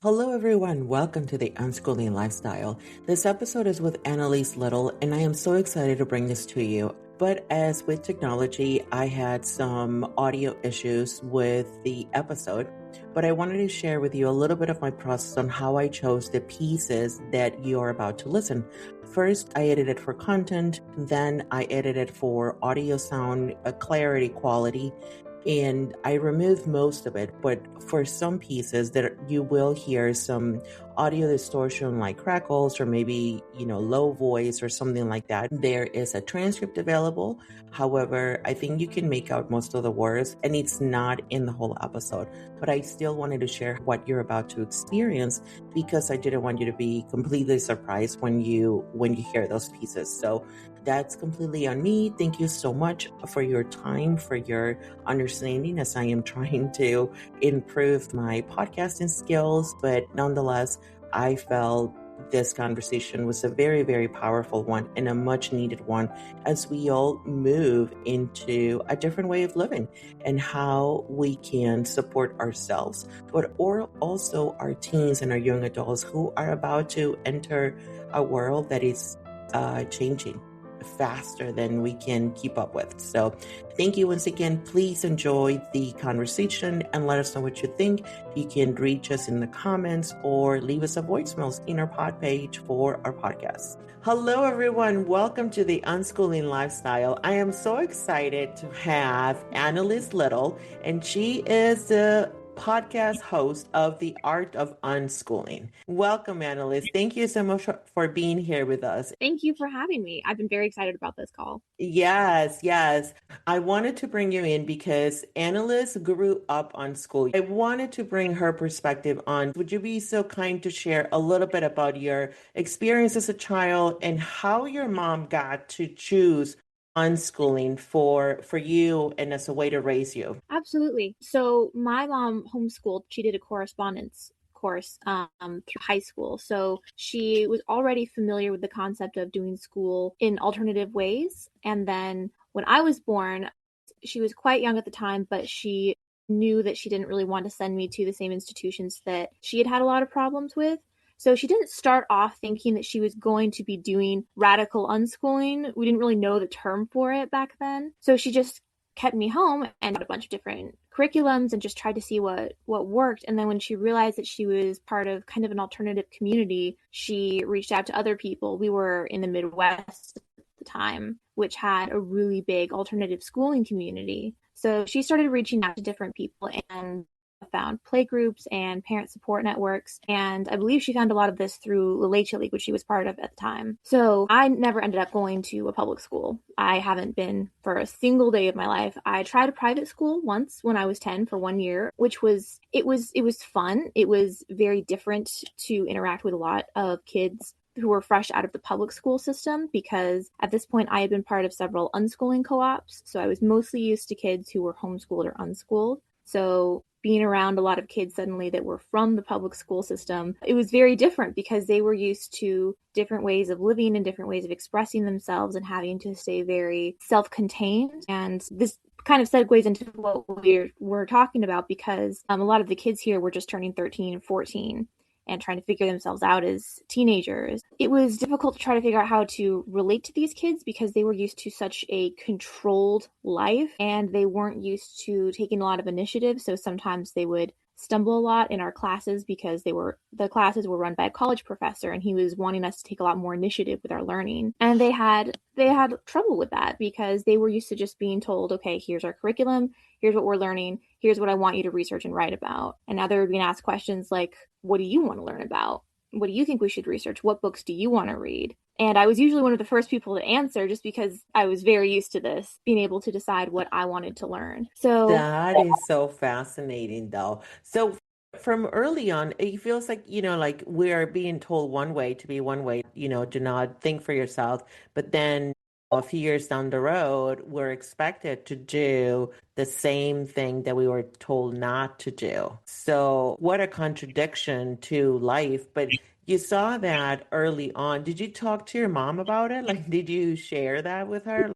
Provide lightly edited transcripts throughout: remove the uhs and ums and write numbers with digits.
Hello, everyone. Welcome to the Unschooling Lifestyle. This episode is with Annelise Little, and I am so excited to bring this to you. But as with technology, I had some audio issues with the episode, but I wanted to share with you a little bit of my process on how I chose the pieces that you are about to listen. First, I edited for content, then I edited for audio sound, clarity, quality, and I removed most of it, but for some pieces that you will hear some audio distortion like crackles or maybe, low voice or something like that. There is a transcript available. However, I think you can make out most of the words and it's not in the whole episode, but I still wanted to share what you're about to experience because I didn't want you to be completely surprised when you hear those pieces. So that's completely on me. Thank you so much for your time, for your understanding as I am trying to improve my podcasting skills. But nonetheless, I felt this conversation was a very, very powerful one and a much needed one as we all move into a different way of living and how we can support ourselves, but also our teens and our young adults who are about to enter a world that is changing faster than we can keep up with. So thank you once again. Please enjoy the conversation and let us know what you think. You can reach us in the comments or leave us a voicemail in our pod page for our podcast. Hello, everyone. Welcome to the Unschooling Lifestyle. I am so excited to have Annelise Little, and she is the podcast host of The Art of Unschooling. Welcome, Annelise. Thank you so much for being here with us. Thank you for having me. I've been very excited about this call. Yes. I wanted to bring you in because Annelise grew up on school. I wanted to bring her perspective on. Would you be so kind to share a little bit about your experience as a child and how your mom got to choose unschooling for you and as a way to raise you? Absolutely. So my mom homeschooled. She did a correspondence course through high school. So she was already familiar with the concept of doing school in alternative ways. And then when I was born, she was quite young at the time, but she knew that she didn't really want to send me to the same institutions that she had a lot of problems with. So she didn't start off thinking that she was going to be doing radical unschooling. We didn't really know the term for it back then. So she just kept me home and had a bunch of different curriculums and just tried to see what worked. And then when she realized that she was part of kind of an alternative community, she reached out to other people. We were in the Midwest at the time, which had a really big alternative schooling community. So she started reaching out to different people and found playgroups and parent support networks. And I believe she found a lot of this through the Leche League, which she was part of at the time. So I never ended up going to a public school. I haven't been for a single day of my life. I tried a private school once when I was 10 for 1 year, which was fun. It was very different to interact with a lot of kids who were fresh out of the public school system, because at this point I had been part of several unschooling co-ops. So I was mostly used to kids who were homeschooled or unschooled. So being around a lot of kids suddenly that were from the public school system, it was very different because they were used to different ways of living and different ways of expressing themselves and having to stay very self-contained. And this kind of segues into what we're talking about, because a lot of the kids here were just turning 13 and 14 and trying to figure themselves out as teenagers. It was difficult to try to figure out how to relate to these kids because they were used to such a controlled life and they weren't used to taking a lot of initiative. So sometimes they would stumble a lot in our classes because the classes were run by a college professor and he was wanting us to take a lot more initiative with our learning. And they had trouble with that because they were used to just being told, okay, here's our curriculum, here's what we're learning, here's what I want you to research and write about. And now they're being asked questions like, what do you want to learn about? What do you think we should research? What books do you want to read? And I was usually one of the first people to answer just because I was very used to this, being able to decide what I wanted to learn. So That is so fascinating, though. So from early on, it feels like, like we're being told one way to be one way, do not think for yourself. But then a few years down the road, we're expected to do the same thing that we were told not to do. So what a contradiction to life. But you saw that early on. Did you talk to your mom about it? Like, did you share that with her?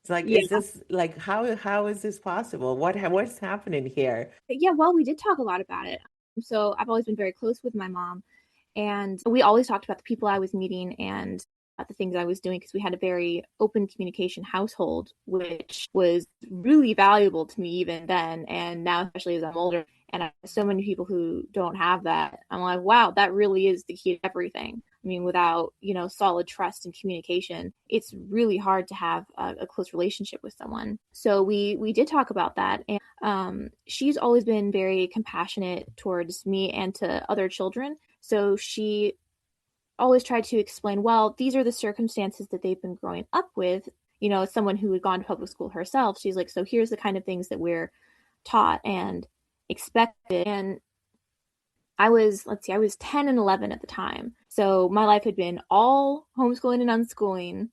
It's like, yeah, is this like how is this possible? What's happening here? yeah, well, we did talk a lot about it. So I've always been very close with my mom. And we always talked about the people I was meeting and about the things I was doing because we had a very open communication household, which was really valuable to me even then. And now, especially as I'm older, and I have so many people who don't have that. I'm like, wow, that really is the key to everything. I mean, without, solid trust and communication, it's really hard to have a close relationship with someone. So we did talk about that. And she's always been very compassionate towards me and to other children. So she always tried to explain, well, these are the circumstances that they've been growing up with. As someone who had gone to public school herself, she's like, so here's the kind of things that we're taught and expected. And I was 10 and 11 at the time. So my life had been all homeschooling and unschooling,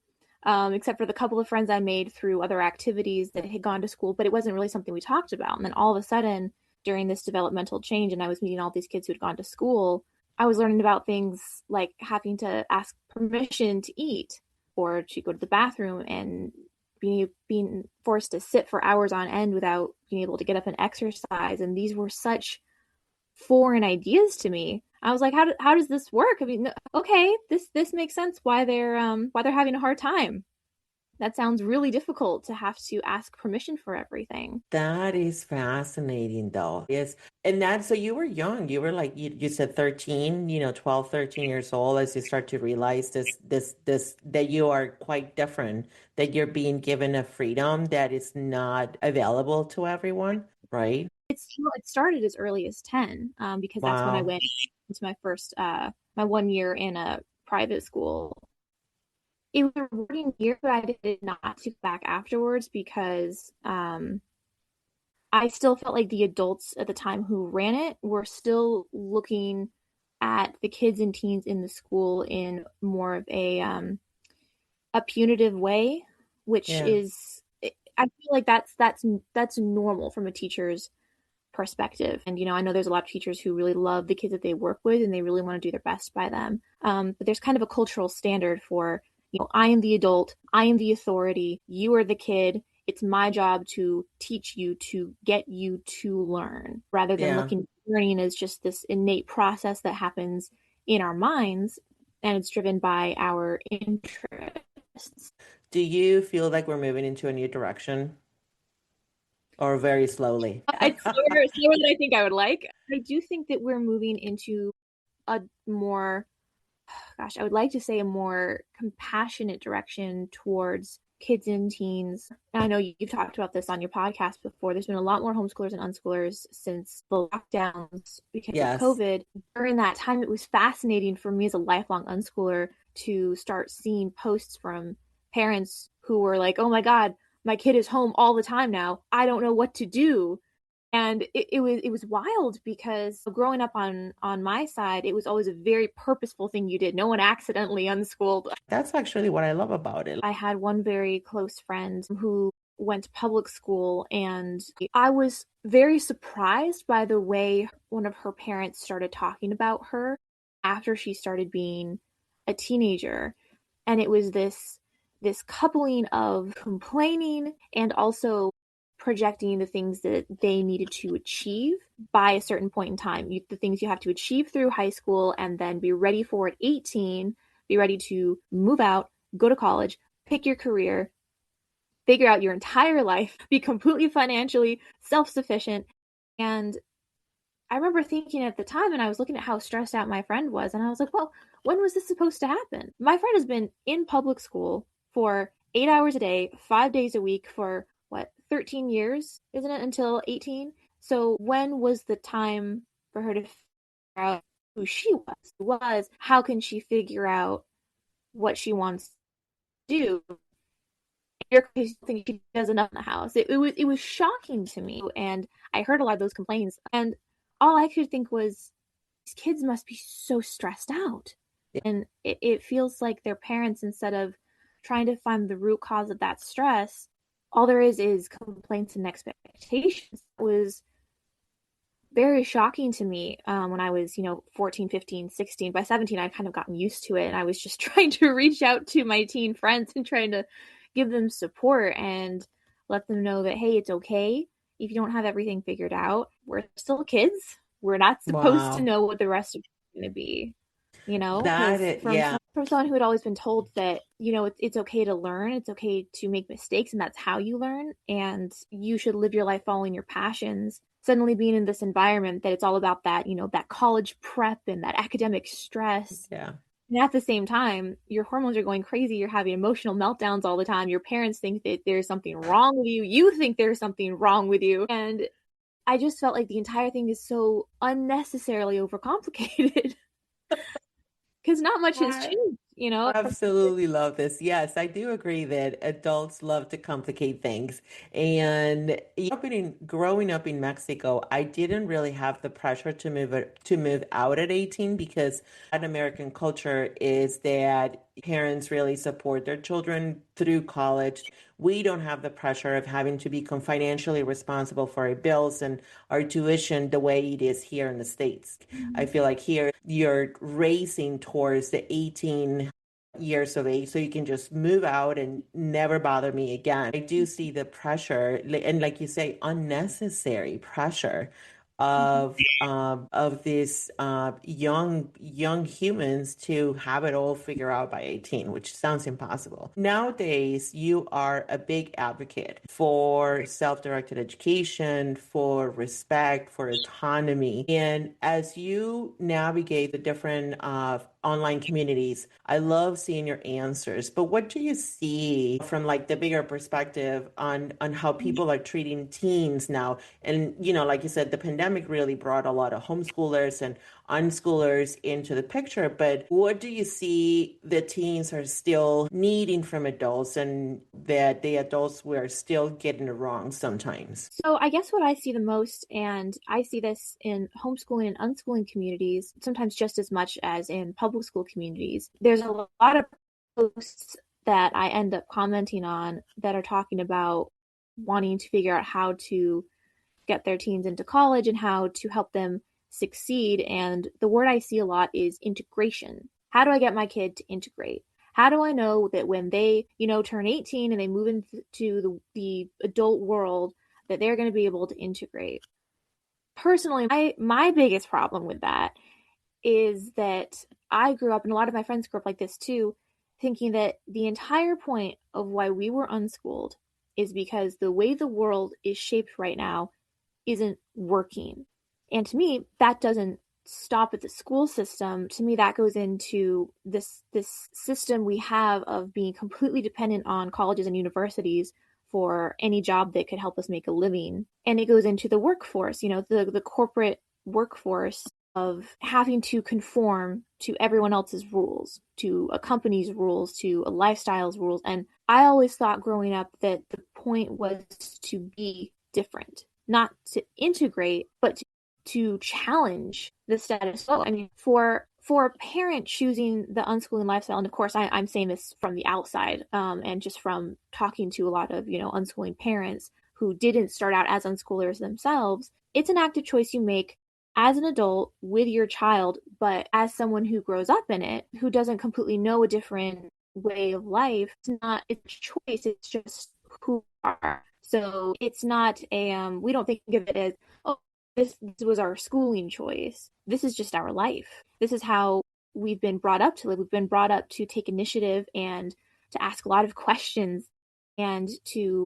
except for the couple of friends I made through other activities that had gone to school, but it wasn't really something we talked about. And then all of a sudden, during this developmental change, and I was meeting all these kids who had gone to school, I was learning about things like having to ask permission to eat or to go to the bathroom and being forced to sit for hours on end without being able to get up and exercise. And these were such foreign ideas to me. I was like, how does this work? I mean, okay, this makes sense why they're having a hard time. That sounds really difficult to have to ask permission for everything. That is fascinating, though. Yes. And so you were young. You were like, you said 13, 12, 13 years old as you start to realize that you are quite different, that you're being given a freedom that is not available to everyone, right? It started as early as 10, because that's when I Wow. went into my first, my 1 year in a private school. It was a rewarding year, but I did not to go back afterwards because I still felt like the adults at the time who ran it were still looking at the kids and teens in the school in more of a punitive way, which Yeah. is, I feel like that's normal from a teacher's perspective. And I know there's a lot of teachers who really love the kids that they work with and they really want to do their best by them. But there's kind of a cultural standard for, I am the adult, I am the authority, you are the kid. It's my job to teach you, to get you to learn, rather than Yeah. looking at learning as just this innate process that happens in our minds and it's driven by our interests. Do you feel like we're moving into a new direction or very slowly? It's slower than I think I would like. I do think that we're moving into a more, gosh, I would like to say a more compassionate direction towards kids and teens. And I know you've talked about this on your podcast before. There's been a lot more homeschoolers and unschoolers since the lockdowns because of Yes. COVID. During that time, it was fascinating for me as a lifelong unschooler to start seeing posts from parents who were like, oh my God, my kid is home all the time now. I don't know what to do. And it was wild because growing up on my side, it was always a very purposeful thing you did. No one accidentally unschooled. That's actually what I love about it. I had one very close friend who went to public school, and I was very surprised by the way one of her parents started talking about her after she started being a teenager. And it was this coupling of complaining and also projecting the things that they needed to achieve by a certain point in time. The things you have to achieve through high school and then be ready for at 18, be ready to move out, go to college, pick your career, figure out your entire life, be completely financially self-sufficient. And I remember thinking at the time, and I was looking at how stressed out my friend was, and I was like, well, when was this supposed to happen? My friend has been in public school for 8 hours a day, 5 days a week for what, 13 years, isn't it, until 18? So when was the time for her to figure out who she was? How can she figure out what she wants to do? Because you think she does enough in the house. It was shocking to me, and I heard a lot of those complaints, and all I could think was, these kids must be so stressed out, and it feels like their parents, instead of trying to find the root cause of that stress, all there is complaints and expectations. It was very shocking to me when I was 14, 15, 16. By 17 I'd kind of gotten used to it, and I was just trying to reach out to my teen friends and trying to give them support and let them know that, hey, it's okay if you don't have everything figured out. We're still kids. We're not supposed to Wow. know what the rest of it's going to be, That because it, yeah. from someone who had always been told that, it's okay to learn, it's okay to make mistakes, and that's how you learn, and you should live your life following your passions. Suddenly being in this environment that it's all about that, that college prep and that academic stress. Yeah. And at the same time, your hormones are going crazy. You're having emotional meltdowns all the time. Your parents think that there's something wrong with you. You think there's something wrong with you. And I just felt like the entire thing is so unnecessarily overcomplicated because not much has changed, Absolutely love this. Yes, I do agree that adults love to complicate things. And growing up in Mexico, I didn't really have the pressure to move out at 18 because an American culture is that parents really support their children through college. We don't have the pressure of having to become financially responsible for our bills and our tuition the way it is here in the States. I feel like here you're racing towards the 18 years of age so you can just move out and never bother me again. I do see the pressure and like you say, unnecessary pressure of these young humans to have it all figured out by 18, which sounds impossible. Nowadays, you are a big advocate for self-directed education, for respect, for autonomy. And as you navigate the different online communities, I love seeing your answers. But what do you see from like the bigger perspective on how people are treating teens now? And like you said, the pandemic really brought a lot of homeschoolers and unschoolers into the picture. But what do you see the teens are still needing from adults and that the adults were still getting it wrong sometimes? So I guess what I see the most, and I see this in homeschooling and unschooling communities, sometimes just as much as in public school communities, there's a lot of posts that I end up commenting on that are talking about wanting to figure out how to get their teens into college and how to help them succeed. And the word I see a lot is integration. How do I get my kid to integrate? How do I know that when they, turn 18 and they move into the adult world, that they're going to be able to integrate? Personally, my biggest problem with that is that I grew up, and a lot of my friends grew up like this too, thinking that the entire point of why we were unschooled is because the way the world is shaped right now isn't working. And to me, that doesn't stop at the school system. To me, that goes into this system we have of being completely dependent on colleges and universities for any job that could help us make a living. And it goes into the workforce, the corporate workforce of having to conform to everyone else's rules, to a company's rules, to a lifestyle's rules. And I always thought growing up that the point was to be different, not to integrate, but to challenge the status quo. I mean, for a parent choosing the unschooling lifestyle, and of course I'm saying this from the outside, and just from talking to a lot of unschooling parents who didn't start out as unschoolers themselves, it's an active choice you make as an adult with your child, but as someone who grows up in it, who doesn't completely know a different way of life, it's not a choice, it's just who we are. So it's not we don't think of it as, oh, this was our schooling choice. This is just our life. This is how we've been brought up to live. We've been brought up to take initiative and to ask a lot of questions and to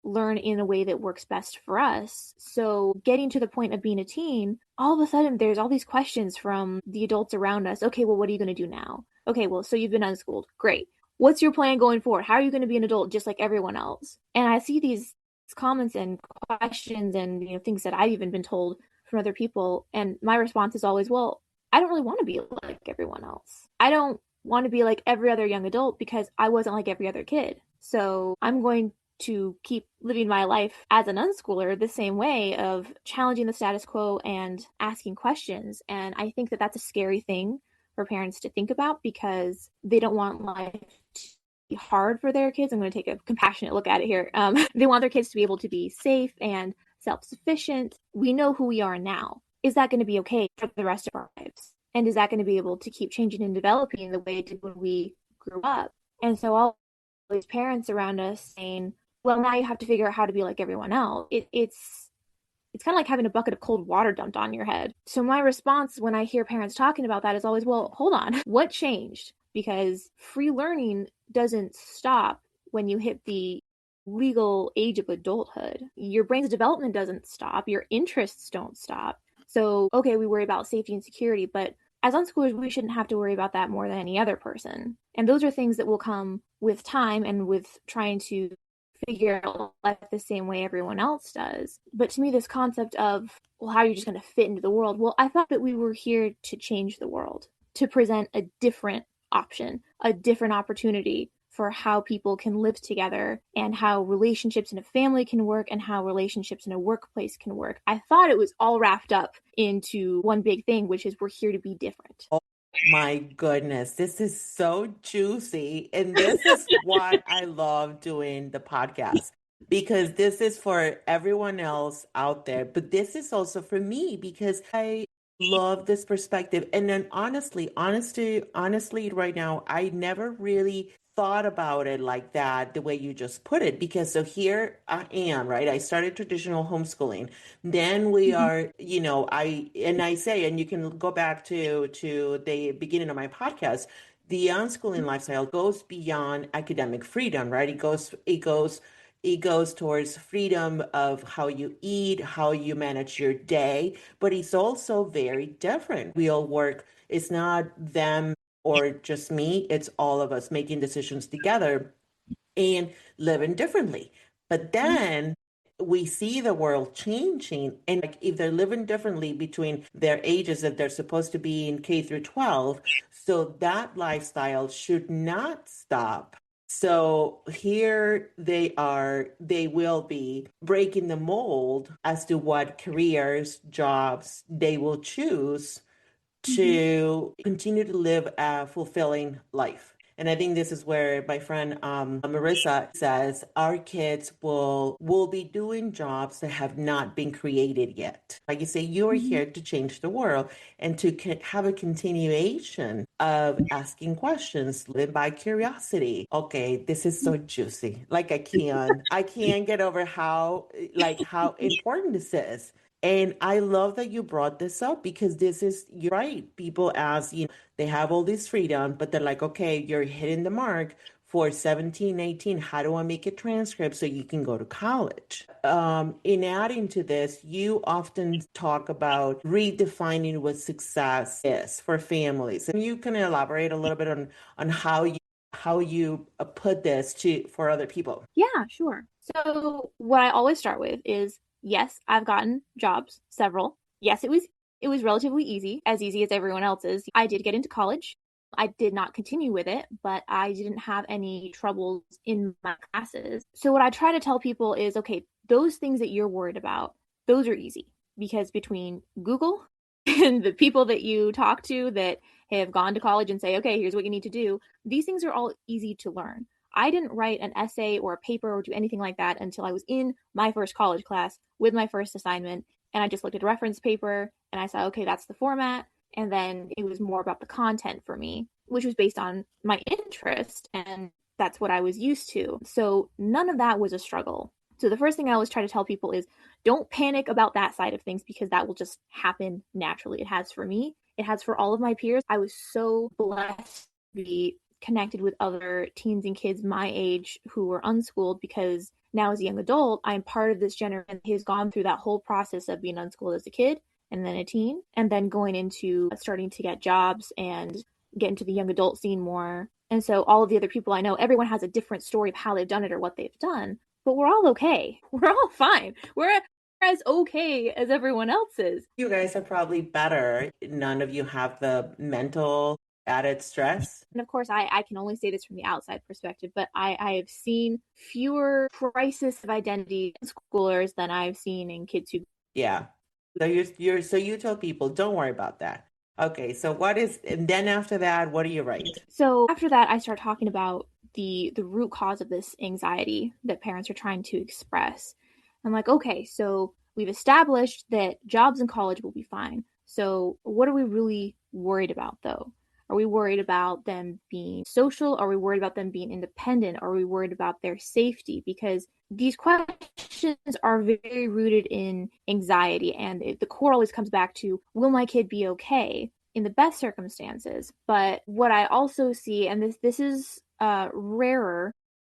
learn in a way that works best for us. So getting to the point of being a teen, all of a sudden there's all these questions from the adults around us. Okay, well, what are you going to do now? Okay, well, so you've been unschooled. Great. What's your plan going forward? How are you going to be an adult just like everyone else? And I see these comments and questions and things that I've even been told from other people, and my response is always, well, I don't really want to be like everyone else. I don't want to be like every other young adult because I wasn't like every other kid. So I'm going to keep living my life as an unschooler the same way of challenging the status quo and asking questions. And I think that that's a scary thing for parents to think about because they don't want life to be hard for their kids. I'm going to take a compassionate look at it here. They want their kids to be able to be safe and self-sufficient. We know who we are now. Is that going to be okay for the rest of our lives? And is that going to be able to keep changing and developing the way it did when we grew up? And so all these parents around us saying, well, now you have to figure out how to be like everyone else. It's it's kind of like having a bucket of cold water dumped on your head. So my response when I hear parents talking about that is always, well, hold on, what changed? Because free learning doesn't stop when you hit the legal age of adulthood. Your brain's development doesn't stop, your interests don't stop. So, okay, we worry about safety and security, but as unschoolers, we shouldn't have to worry about that more than any other person. And those are things that will come with time and with trying to figure out life the same way everyone else does. But to me, this concept of, well, how are you just going to fit into the world? Well, I thought that we were here to change the world, to present a different option, a different opportunity for how people can live together and how relationships in a family can work and how relationships in a workplace can work. I thought it was all wrapped up into one big thing, which is we're here to be different. Oh my goodness, this is so juicy. And this is what I love doing the podcast because this is for everyone else out there, but this is also for me because I love this perspective. And then honestly, right now, I never really thought about it like that, the way you just put it, because so here I am, right? I started traditional homeschooling. Then we Mm-hmm. are, I say, and you can go back to the beginning of my podcast, the unschooling lifestyle goes beyond academic freedom, right? It goes towards freedom of how you eat, how you manage your day, but it's also very different. We all work, it's not them or just me, it's all of us making decisions together and living differently. But then we see the world changing, and like if they're living differently between their ages that they're supposed to be in K through 12, so that lifestyle should not stop. So here they will be breaking the mold as to what careers, jobs they will choose Mm-hmm. to continue to live a fulfilling life. And I think this is where my friend Marissa says our kids will be doing jobs that have not been created yet. Like you say, you are Mm-hmm. here to change the world and to have a continuation of asking questions, live by curiosity. Okay, this is so juicy. Like I can't get over how important this is. And I love that you brought this up because this is, you're right. People ask, they have all this freedom, but they're like, okay, you're hitting the mark for 17, 18. How do I make a transcript so you can go to college? In adding to this, you often talk about redefining what success is for families. And you can elaborate a little bit on how you put this to for other people. Yeah, sure. So what I always start with is yes, I've gotten jobs, several. Yes, it was relatively easy as everyone else's. I did get into college. I did not continue with it, but I didn't have any troubles in my classes. So what I try to tell people is, okay, those things that you're worried about, those are easy because between Google and the people that you talk to that have gone to college and say, okay, here's what you need to do, these things are all easy to learn. I didn't write an essay or a paper or do anything like that until I was in my first college class with my first assignment. And I just looked at a reference paper and I said, okay, that's the format. And then it was more about the content for me, which was based on my interest. And that's what I was used to. So none of that was a struggle. So the first thing I always try to tell people is don't panic about that side of things because that will just happen naturally. It has for me, it has for all of my peers. I was so blessed to be connected with other teens and kids my age who were unschooled because now as a young adult, I'm part of this generation who's gone through that whole process of being unschooled as a kid and then a teen and then going into starting to get jobs and get into the young adult scene more. And so all of the other people I know, everyone has a different story of how they've done it or what they've done, but we're all okay. We're all fine. We're as okay as everyone else is. You guys are probably better. None of you have the mental added stress. And of course, I can only say this from the outside perspective, but I have seen fewer crisis of identity in schoolers than I've seen in kids who. Yeah. So you tell people, don't worry about that. Okay, so and then after that, what do you write? So after that, I start talking about the root cause of this anxiety that parents are trying to express. I'm like, okay, so we've established that jobs in college will be fine. So what are we really worried about though? Are we worried about them being social? Are we worried about them being independent? Are we worried about their safety? Because these questions questions are very rooted in anxiety, and the core always comes back to, will my kid be okay in the best circumstances? But what I also see, and this is rarer,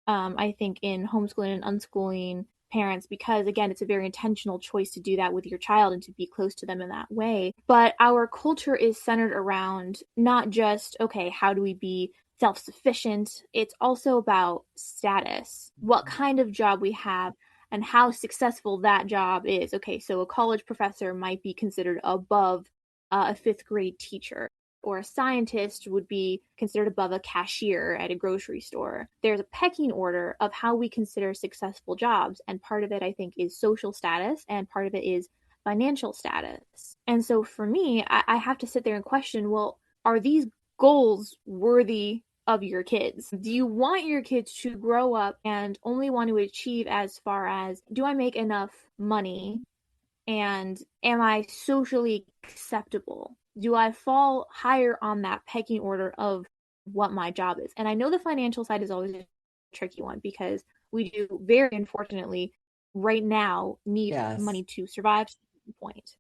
I think, in homeschooling and unschooling parents, because again, it's a very intentional choice to do that with your child and to be close to them in that way. But our culture is centered around not just, okay, how do we be self-sufficient? It's also about status, what kind of job we have, and how successful that job is. Okay, so a college professor might be considered above a fifth grade teacher, or a scientist would be considered above a cashier at a grocery store. There's a pecking order of how we consider successful jobs, and part of it, I think, is social status, and part of it is financial status. And so for me, I have to sit there and question, well, are these goals worthy of your kids? Do you want your kids to grow up and only want to achieve as far as, do I make enough money and am I socially acceptable? Do I fall higher on that pecking order of what my job is? And I know the financial side is always a tricky one, because we do, very unfortunately, right now need Yes. money to survive to a point.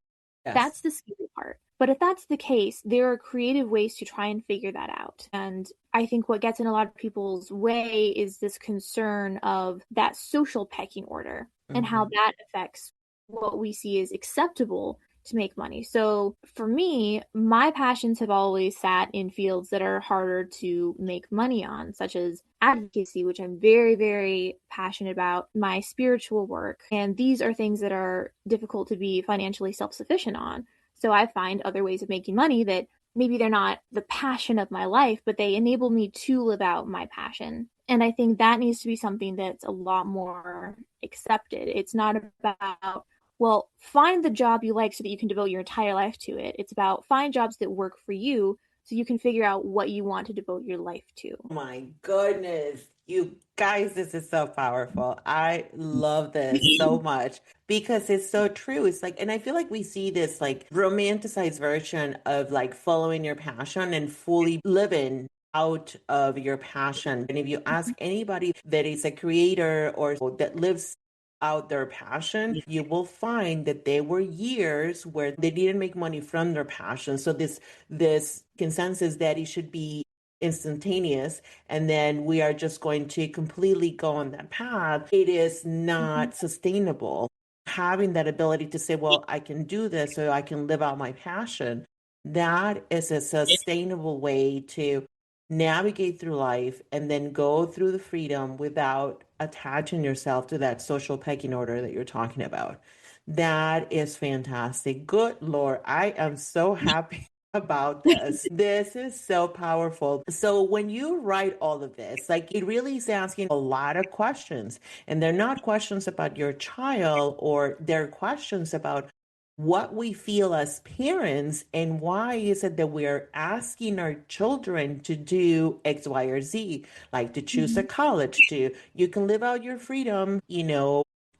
Yes. That's the scary part. But if that's the case, there are creative ways to try and figure that out. And I think what gets in a lot of people's way is this concern of that social pecking order and how that affects what we see as acceptable to make money. So for me, my passions have always sat in fields that are harder to make money on, such as advocacy, which I'm very, very passionate about, my spiritual work. And these are things that are difficult to be financially self-sufficient on. So I find other ways of making money that maybe they're not the passion of my life, but they enable me to live out my passion. And I think that needs to be something that's a lot more accepted. It's not about, well, find the job you like so that you can devote your entire life to it. It's about, find jobs that work for you so you can figure out what you want to devote your life to. Oh my goodness. You guys, this is so powerful. I love this so much because it's so true. It's like, and I feel like we see this like romanticized version of like following your passion and fully living out of your passion. And if you ask anybody that is a creator or that lives out their passion, you will find that there were years where they didn't make money from their passion. So this consensus that it should be instantaneous and then we are just going to completely go on that path, it is not sustainable. Having that ability to say, well, I can do this so I can live out my passion, that is a sustainable way to navigate through life and then go through the freedom without attaching yourself to that social pecking order that you're talking about. That is fantastic. Good Lord, I am so happy about this. This is so powerful. So when you write all of this, like it really is asking a lot of questions, and they're not questions about your child, or they're questions about what we feel as parents and why is it that we're asking our children to do X, Y, or Z, like to choose a college, to you can live out your freedom,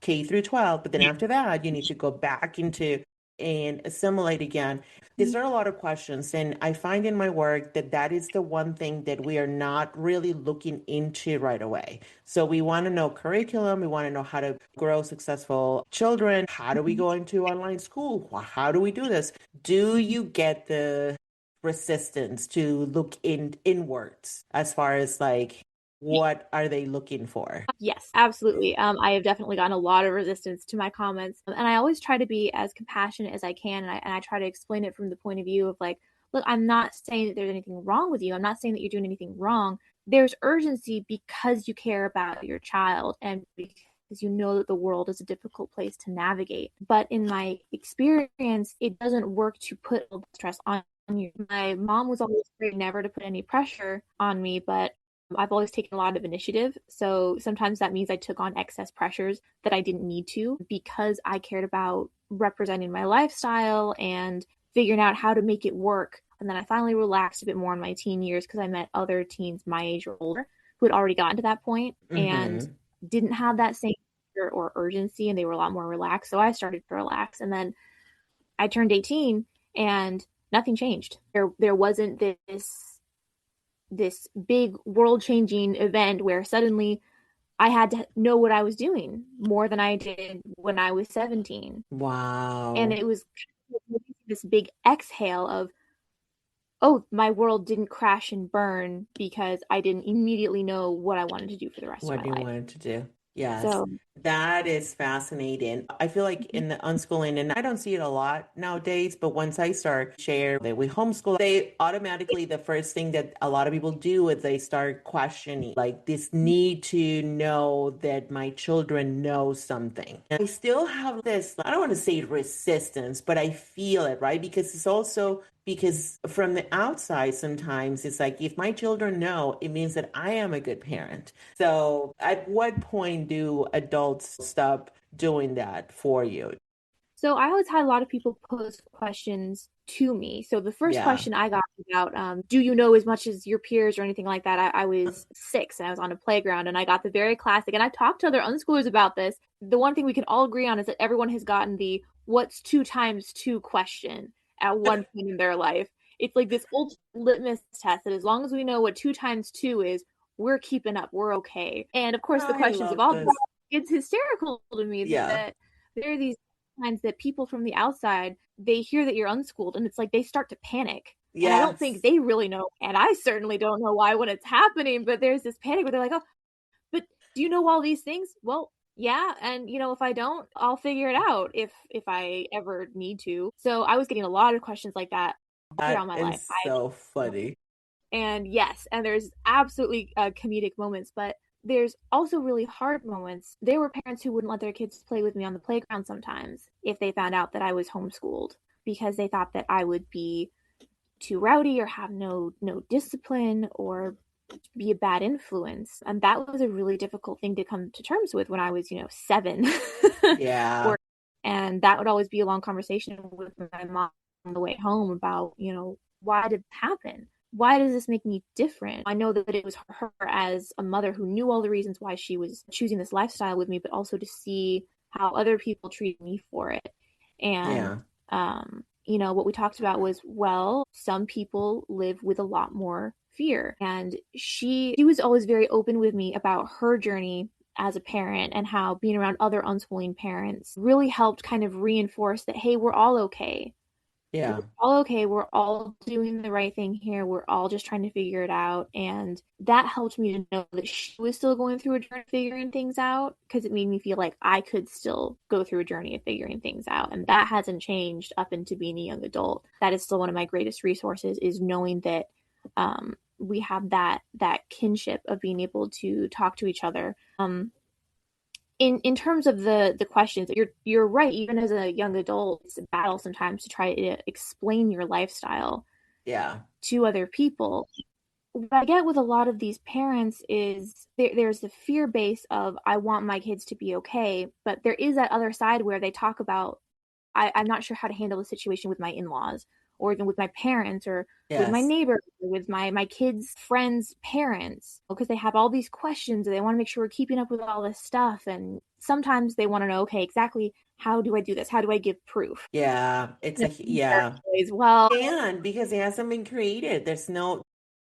K through 12, but then after that, you need to go back into and assimilate again. These are a lot of questions, and I find in my work that that is the one thing that we are not really looking into right away. So we want to know curriculum, we want to know how to grow successful children. How do we go into online school? How do we do this? Do you get the resistance to look inwards as far as like what are they looking for? Yes, absolutely. I have definitely gotten a lot of resistance to my comments, and I always try to be as compassionate as I can, and I try to explain it from the point of view of like, look, I'm not saying that there's anything wrong with you. I'm not saying that you're doing anything wrong. There's urgency because you care about your child and because you know that the world is a difficult place to navigate. But in my experience, it doesn't work to put all the stress on you. My mom was always great never to put any pressure on me, but I've always taken a lot of initiative. So sometimes that means I took on excess pressures that I didn't need to, because I cared about representing my lifestyle and figuring out how to make it work. And then I finally relaxed a bit more in my teen years because I met other teens my age or older who had already gotten to that point and Mm-hmm. didn't have that same fear or urgency, and they were a lot more relaxed. So I started to relax. And then I turned 18 and nothing changed. There wasn't this big world changing event where suddenly I had to know what I was doing more than I did when I was 17. And Wow. it was this big exhale of, oh, my world didn't crash and burn because I didn't immediately know what I wanted to do for the rest of What my you life. wanted to do. Yes, So, that is fascinating. I feel like mhm, in the unschooling, and I don't see it a lot nowadays, but once I start share that we homeschool, they automatically, the first thing that a lot of people do is they start questioning, like this need to know that my children know something. And I still have this, I don't want to say resistance, but I feel it, right? Because it's also because from the outside, sometimes it's like, if my children know, it means that I am a good parent. So, at what point do adults stop doing that for you? so I always had a lot of people pose questions to me. So the first Yeah. question I got about, do you know as much as your peers or anything like that? I was 6 and I was on a playground and I got the very classic, and I talked to other unschoolers about this. The one thing we can all agree on is that everyone has gotten the what's 2 times 2 question at one point in their life. It's like this ultimate litmus test that as long as we know what 2 times 2 is, we're keeping up, we're okay. And of course, the I questions love evolve. this. It's hysterical to me Yeah. that there are these times that people from the outside, they hear that you're unschooled and it's like they start to panic. And I don't think Yes. they really know, and I certainly don't know why when it's happening, but there's this panic where they're like, oh, but do you know all these things? Well, yeah, and if I don't, I'll figure it out if I ever need to. So I was getting a lot of questions like that throughout That my life. is so I funny. and yes, and there's absolutely comedic moments, but there's also really hard moments. There were parents who wouldn't let their kids play with me on the playground sometimes if they found out that I was homeschooled because they thought that I would be too rowdy or have no discipline or be a bad influence. And that was a really difficult thing to come to terms with when I was, 7. Yeah. or and that would always be a long conversation with my mom on the way home about, why did it happen? Why does this make me different? I know that it was her as a mother who knew all the reasons why she was choosing this lifestyle with me, but also to see how other people treated me for it. And, Yeah. what we talked about was, well, some people live with a lot more fear. And she was always very open with me about her journey as a parent and how being around other unschooling parents really helped kind of reinforce that, hey, we're all okay. We're Yeah. all okay. We're all doing the right thing here. We're all just trying to figure it out. And that helped me to know that she was still going through a journey of figuring things out because it made me feel like I could still go through a journey of figuring things out. And that hasn't changed up into being a young adult. That is still one of my greatest resources is knowing that we have that kinship of being able to talk to each other. In terms of the questions, you're right. Even as a young adult, it's a battle sometimes to try to explain your lifestyle Yeah. to other people. What I get with a lot of these parents is there's the fear base of I want my kids to be okay, but there is that other side where they talk about I'm not sure how to handle the situation with my in-laws or even with my parents or with my Yes. neighbor or with my kids' friends' parents because they have all these questions and they want to make sure we're keeping up with all this stuff. And sometimes they want to know, okay, exactly how do I do this? How do I give proof? Yeah. It's like, yeah. As well. And because it hasn't been created, there's no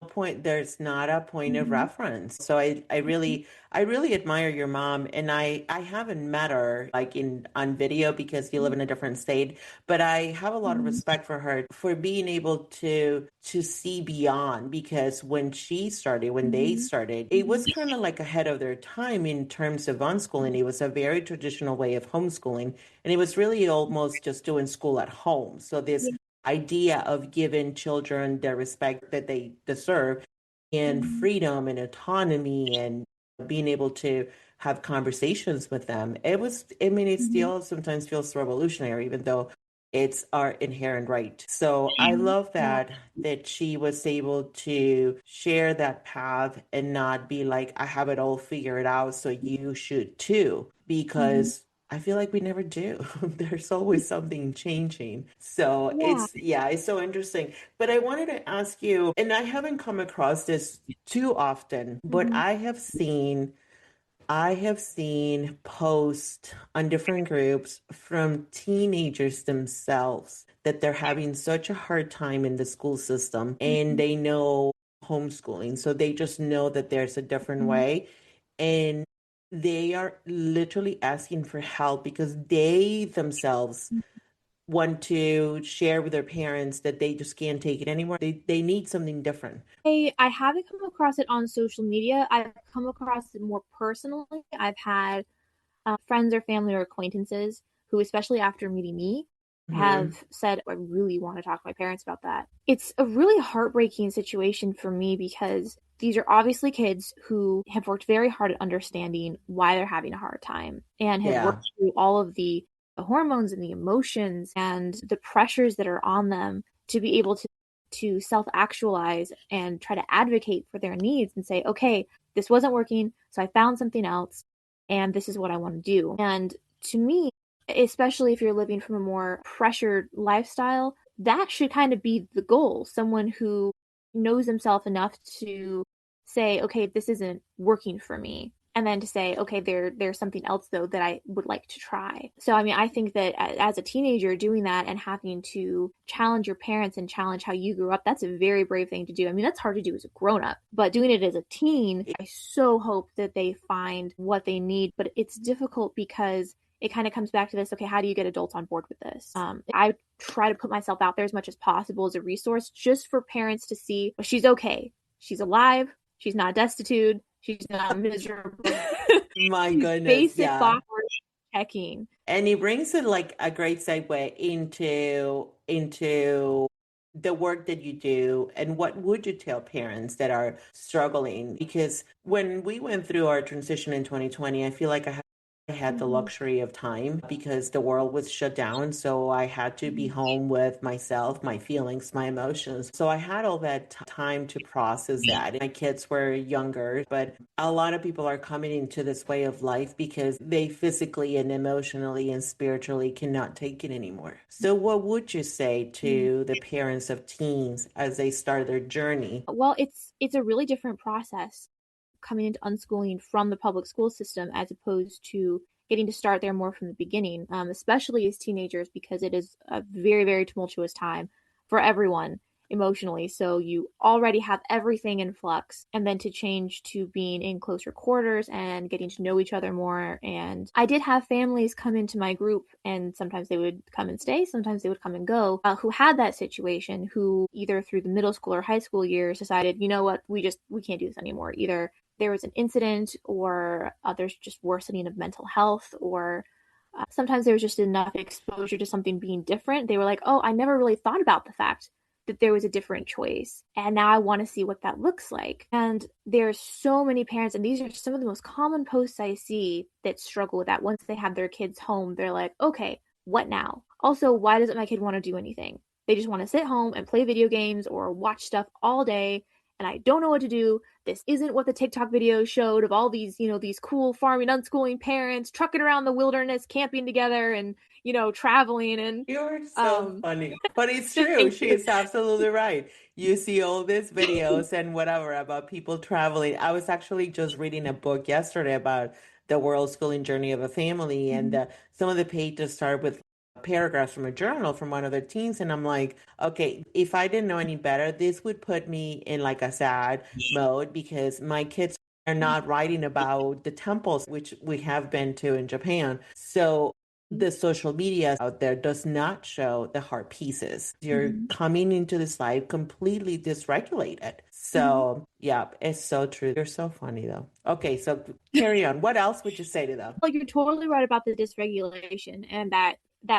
point, there's not a point of Mhm. reference. So I really admire your mom, and I haven't met her like in on video because you live in a different state, but I have a lot of Mhm. respect for her for being able to see beyond, because when they Mhm. started, it was kind of like ahead of their time in terms of unschooling. It was a very traditional way of homeschooling, and it was really almost just doing school at home. So this Yeah. idea of giving children the respect that they deserve and Mhm. freedom and autonomy and being able to have conversations with them. I mean, it Mhm. still sometimes feels revolutionary, even though it's our inherent right. So I love Yeah. that she was able to share that path and not be like, I have it all figured out, so you should too, Mhm. because I feel like we never do. There's always something changing. So Yeah. yeah, it's so interesting. But I wanted to ask you, and I haven't come across this too often, but Mhm. I have seen posts on different groups from teenagers themselves that they're having such a hard time in the school system, and Mhm. they know homeschooling. So they just know that there's a different Mhm. way. And they are literally asking for help because they themselves want to share with their parents that they just can't take it anymore. They need something different. I haven't come across it on social media. I've come across it more personally. I've had friends or family or acquaintances who, especially after meeting me, Hmm. have said, I really want to talk to my parents about that. It's a really heartbreaking situation for me because these are obviously kids who have worked very hard at understanding why they're having a hard time and have Yeah. worked through all of the hormones and the emotions and the pressures that are on them to be able to self-actualize and try to advocate for their needs and say, okay, this wasn't working, so I found something else and this is what I want to do. And to me, especially if you're living from a more pressured lifestyle, that should kind of be the goal. Someone who knows himself enough to say, okay, this isn't working for me. And then to say, okay, there's something else though that I would like to try. So I mean, I think that as a teenager doing that and having to challenge your parents and challenge how you grew up, that's a very brave thing to do. I mean, that's hard to do as a grown up, but doing it as a teen, I so hope that they find what they need. But it's difficult because it kind of comes back to this, okay, how do you get adults on board with this? I try to put myself out there as much as possible as a resource just for parents to see, well, she's okay, she's alive, she's not destitute, she's not miserable. My She's goodness. basic Yeah. box checking. And it brings it like a great segue into the work that you do and what would you tell parents that are struggling? Because when we went through our transition in 2020, I feel like I had the Mm-hmm. luxury of time because the world was shut down. So I had to be home with myself, my feelings, my emotions. So I had all that time to process that. My kids were younger, but a lot of people are coming into this way of life because they physically and emotionally and spiritually cannot take it anymore. So what would you say to the parents of teens as they start their journey? Well, it's a really different process coming into unschooling from the public school system as opposed to getting to start there more from the beginning, especially as teenagers, because it is a very, very tumultuous time for everyone emotionally. So you already have everything in flux, and then to change to being in closer quarters and getting to know each other more. And I did have families come into my group, and sometimes they would come and stay, sometimes they would come and go, who had that situation, who either through the middle school or high school years decided, you know what, we can't do this anymore. Either there was an incident or there's just worsening of mental health or sometimes there was just enough exposure to something being different. They were like, oh, I never really thought about the fact that there was a different choice. And now I want to see what that looks like. And there's so many parents, and these are some of the most common posts I see that struggle with that. Once they have their kids home, they're like, okay, what now? Also, why doesn't my kid want to do anything? They just want to sit home and play video games or watch stuff all day. And I don't know what to do. This isn't what the TikTok videos showed of all these, these cool farming, unschooling parents trucking around the wilderness, camping together and, traveling and You're so um funny. But it's true. thank She you. is absolutely right. You see all these videos and whatever about people traveling. I was actually just reading a book yesterday about the world schooling journey of a family, and some of the pages start with paragraphs from a journal from one of their teens. And I'm like, okay, if I didn't know any better, this would put me in like a sad mode because my kids are not writing about the temples, which we have been to in Japan. So the social media out there does not show the hard pieces. You're Mm-hmm. coming into this life completely dysregulated. Mm-hmm. So, yeah, it's so true. You're so funny, though. Okay, so carry on. What else would you say to them? Well, you're totally right about the dysregulation, and that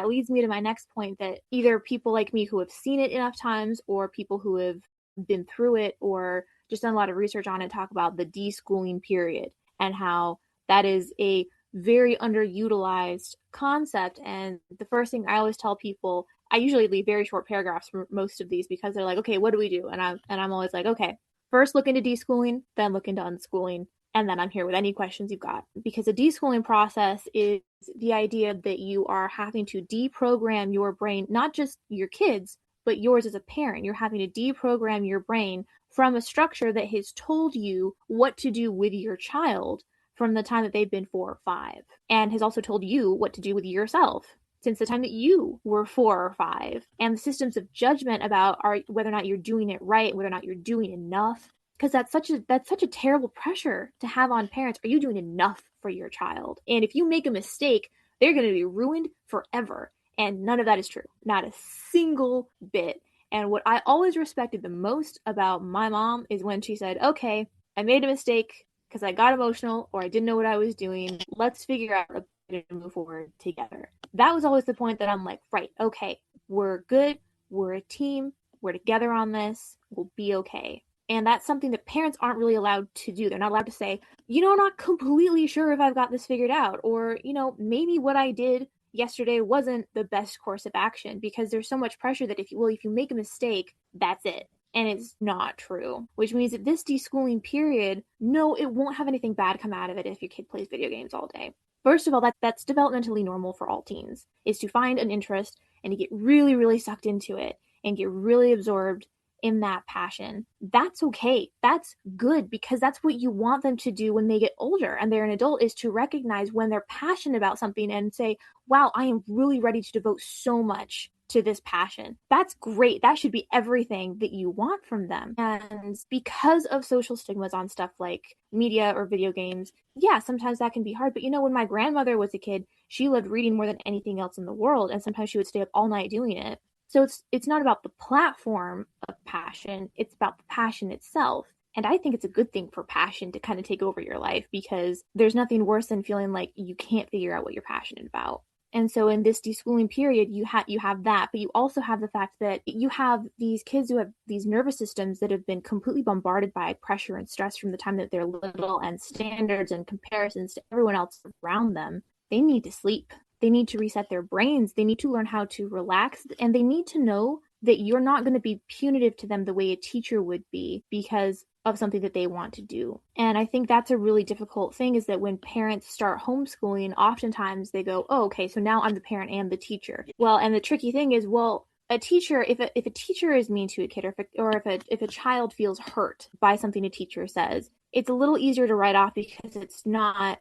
leads me to my next point that either people like me who have seen it enough times or people who have been through it or just done a lot of research on it talk about the deschooling period and how that is a very underutilized concept. And the first thing I always tell people, I usually leave very short paragraphs for most of these because they're like, okay, what do we do? And I'm always like, okay, first look into deschooling, then look into unschooling, and then I'm here with any questions you've got. Because the deschooling process is the idea that you are having to deprogram your brain, not just your kids, but yours as a parent. You're having to deprogram your brain from a structure that has told you what to do with your child from the time that they've been 4 or 5, and has also told you what to do with yourself since the time that you were 4 or 5, and the systems of judgment about whether or not you're doing it right, whether or not you're doing enough, because that's such a terrible pressure to have on parents. Are you doing enough for your child. And if you make a mistake, they're going to be ruined forever. And none of that is true. Not a single bit. And what I always respected the most about my mom is when she said, okay, I made a mistake because I got emotional or I didn't know what I was doing. Let's figure out a way to move forward together. That was always the point that I'm like, right, okay, we're good. We're a team. We're together on this. We'll be okay. And that's something that parents aren't really allowed to do. They're not allowed to say, I'm not completely sure if I've got this figured out. Or, maybe what I did yesterday wasn't the best course of action, because there's so much pressure that if you make a mistake, that's it. And it's not true, which means that this deschooling period, no, it won't have anything bad come out of it if your kid plays video games all day. First of all, that's developmentally normal for all teens, is to find an interest and to get really, really sucked into it and get really absorbed in that passion. That's okay. That's good, because that's what you want them to do when they get older and they're an adult, is to recognize when they're passionate about something and say, wow, I am really ready to devote so much to this passion. That's great. That should be everything that you want from them. And because of social stigmas on stuff like media or video games, yeah, sometimes that can be hard. But when my grandmother was a kid, she loved reading more than anything else in the world. And sometimes she would stay up all night doing it. So it's not about the platform of passion, it's about the passion itself. And I think it's a good thing for passion to kind of take over your life, because there's nothing worse than feeling like you can't figure out what you're passionate about. And so in this deschooling period, you have that, but you also have the fact that you have these kids who have these nervous systems that have been completely bombarded by pressure and stress from the time that they're little, and standards and comparisons to everyone else around them. They need to sleep. They need to reset their brains. They need to learn how to relax, and they need to know that you're not going to be punitive to them the way a teacher would be because of something that they want to do. And I think that's a really difficult thing, is that when parents start homeschooling, oftentimes they go, oh, okay, so now I'm the parent and the teacher. Well, and the tricky thing is, well, a teacher, if a teacher is mean to a kid, if a child feels hurt by something a teacher says, it's a little easier to write off, because it's not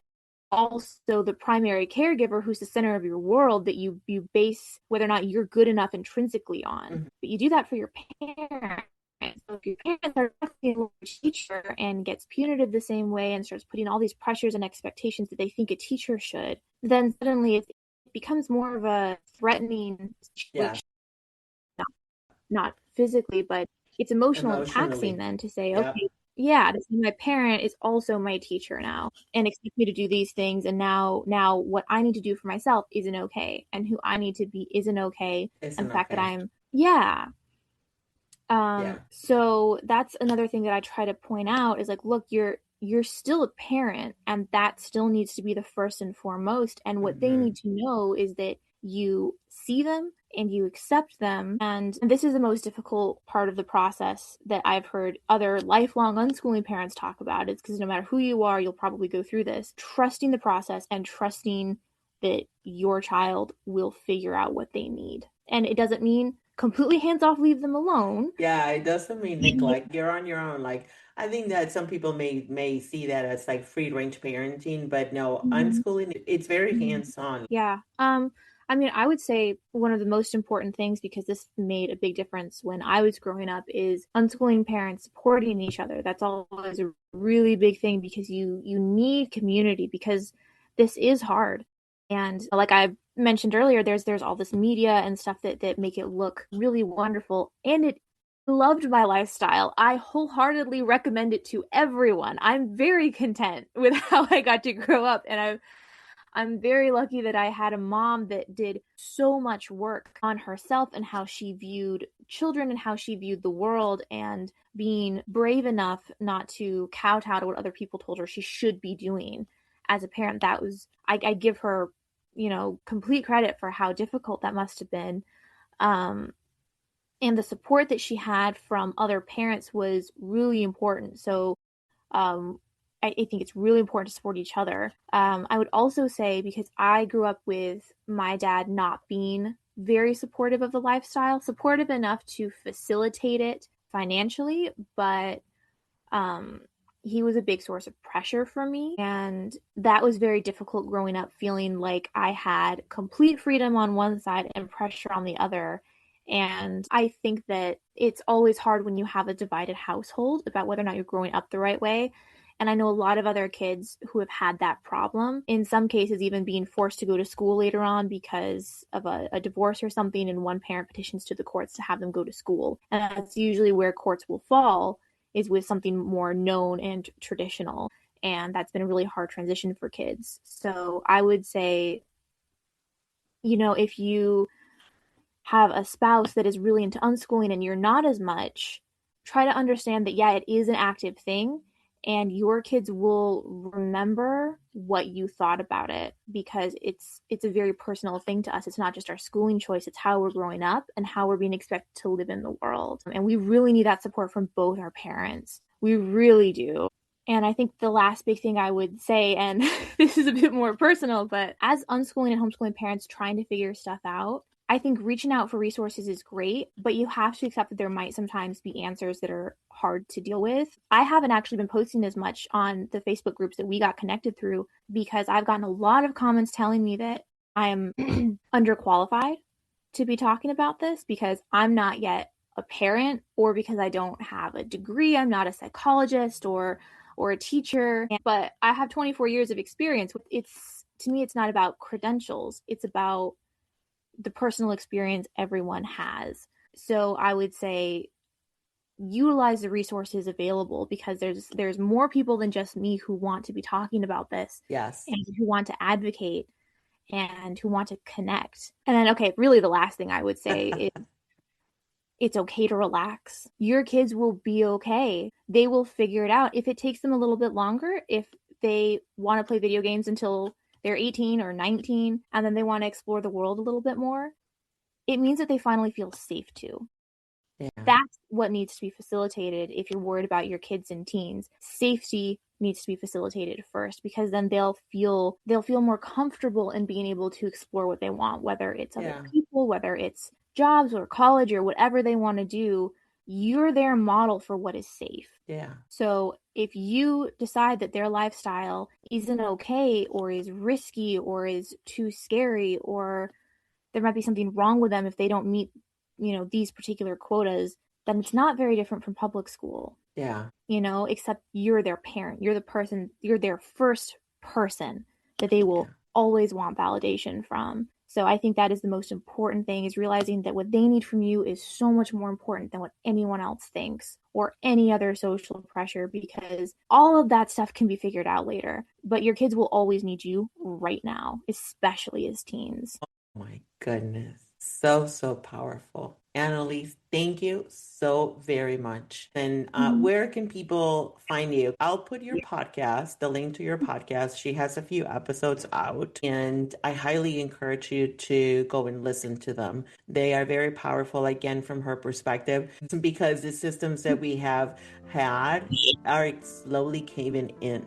also the primary caregiver who's the center of your world that you base whether or not you're good enough intrinsically on. Mm-hmm. But you do that for your parents. So if your parents are a teacher and gets punitive the same way and starts putting all these pressures and expectations that they think a teacher should, then suddenly it becomes more of a threatening situation. Not physically, but it's emotionally taxing then to say, okay, yeah, my parent is also my teacher now and expects me to do these things. And now what I need to do for myself isn't okay. And who I need to be isn't okay. And the fact that I'm, so that's another thing that I try to point out is like, look, you're still a parent, and that still needs to be the first and foremost. And what they need to know is that you see them and you accept them. And this is the most difficult part of the process that I've heard other lifelong unschooling parents talk about. It's because no matter who you are, you'll probably go through this. Trusting the process and trusting that your child will figure out what they need. And it doesn't mean completely hands off, leave them alone. Yeah, it doesn't mean neglect. You're on your own. Like, I think that some people may see that as like free range parenting, but no, unschooling, it's very hands-on. Yeah. I mean, I would say one of the most important things, because this made a big difference when I was growing up, is unschooling parents supporting each other. That's always a really big thing, because you need community, because this is hard. And like I mentioned earlier, there's all this media and stuff that make it look really wonderful. And it loved my lifestyle. I wholeheartedly recommend it to everyone. I'm very content with how I got to grow up, and I'm very lucky that I had a mom that did so much work on herself and how she viewed children and how she viewed the world, and being brave enough not to kowtow to what other people told her she should be doing as a parent. That was, I give her, complete credit for how difficult that must have been. And the support that she had from other parents was really important. So, I think it's really important to support each other. I would also say, because I grew up with my dad not being very supportive of the lifestyle, supportive enough to facilitate it financially, but he was a big source of pressure for me. And that was very difficult growing up, feeling like I had complete freedom on one side and pressure on the other. And I think that it's always hard when you have a divided household about whether or not you're growing up the right way. And I know a lot of other kids who have had that problem, in some cases, even being forced to go to school later on because of a divorce or something, and one parent petitions to the courts to have them go to school. And that's usually where courts will fall, is with something more known and traditional. And that's been a really hard transition for kids. So I would say, if you have a spouse that is really into unschooling and you're not as much, try to understand that, yeah, it is an active thing and your kids will remember what you thought about it, because it's a very personal thing to us. It's not just our schooling choice, it's how we're growing up and how we're being expected to live in the world. And we really need that support from both our parents. We really do. And I think the last big thing I would say, and this is a bit more personal, but as unschooling and homeschooling parents trying to figure stuff out, I think reaching out for resources is great, but you have to accept that there might sometimes be answers that are hard to deal with. I haven't actually been posting as much on the Facebook groups that we got connected through, because I've gotten a lot of comments telling me that I am underqualified to be talking about this because I'm not yet a parent, or because I don't have a degree. I'm not a psychologist or a teacher, but I have 24 years of experience. To me, it's not about credentials. It's about the personal experience everyone has. So I would say utilize the resources available, because there's more people than just me who want to be talking about this. Yes. And who want to advocate and who want to connect. And then, okay, really the last thing I would say is it's okay to relax. Your kids will be okay. They will figure it out. If it takes them a little bit longer, if they want to play video games until they're 18 or 19, and then they want to explore the world a little bit more, it means that they finally feel safe too. Yeah. That's what needs to be facilitated if you're worried about your kids and teens. Safety needs to be facilitated first, because then they'll feel more comfortable in being able to explore what they want, whether it's other people, whether it's jobs or college or whatever they want to do. You're their model for what is safe. Yeah. So if you decide that their lifestyle isn't okay, or is risky, or is too scary, or there might be something wrong with them if they don't meet, these particular quotas, then it's not very different from public school. Yeah. Except you're their parent. You're the person, you're their first person that they will always want validation from. So I think that is the most important thing, is realizing that what they need from you is so much more important than what anyone else thinks or any other social pressure, because all of that stuff can be figured out later. But your kids will always need you right now, especially as teens. Oh my goodness. So powerful. Annelise, thank you so very much. And where can people find you? I'll put your podcast, the link to your podcast. She has a few episodes out, and I highly encourage you to go and listen to them. They are very powerful, again, from her perspective, because the systems that we have had are slowly caving in.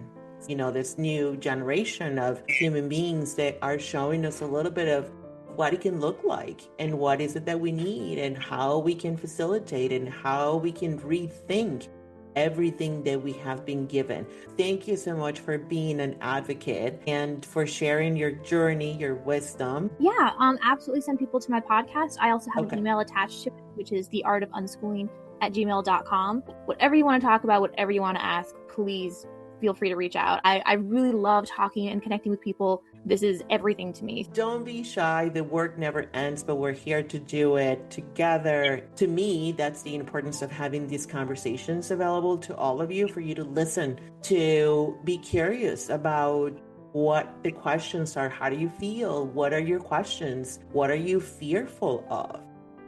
This new generation of human beings that are showing us a little bit of what it can look like, and what is it that we need, and how we can facilitate, and how we can rethink everything that we have been given. Thank you so much for being an advocate and for sharing your journey, your wisdom. Yeah, absolutely send people to my podcast. I also have an email attached to it, which is theartofunschooling@gmail.com. Whatever you want to talk about, whatever you want to ask, please feel free to reach out. I really love talking and connecting with people. This is everything to me. Don't be shy. The work never ends, but we're here to do it together. To me, that's the importance of having these conversations available to all of you, for you to listen, to be curious about what the questions are. How do you feel? What are your questions? What are you fearful of?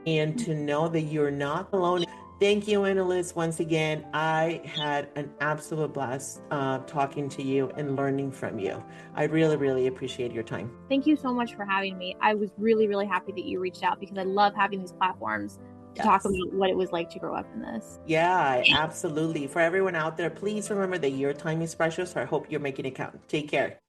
And to know that you're not alone. Thank you, Annelise. Once again, I had an absolute blast talking to you and learning from you. I really, really appreciate your time. Thank you so much for having me. I was really, really happy that you reached out, because I love having these platforms to talk about what it was like to grow up in this. Yeah, absolutely. For everyone out there, please remember that your time is precious. I hope you're making it count. Take care.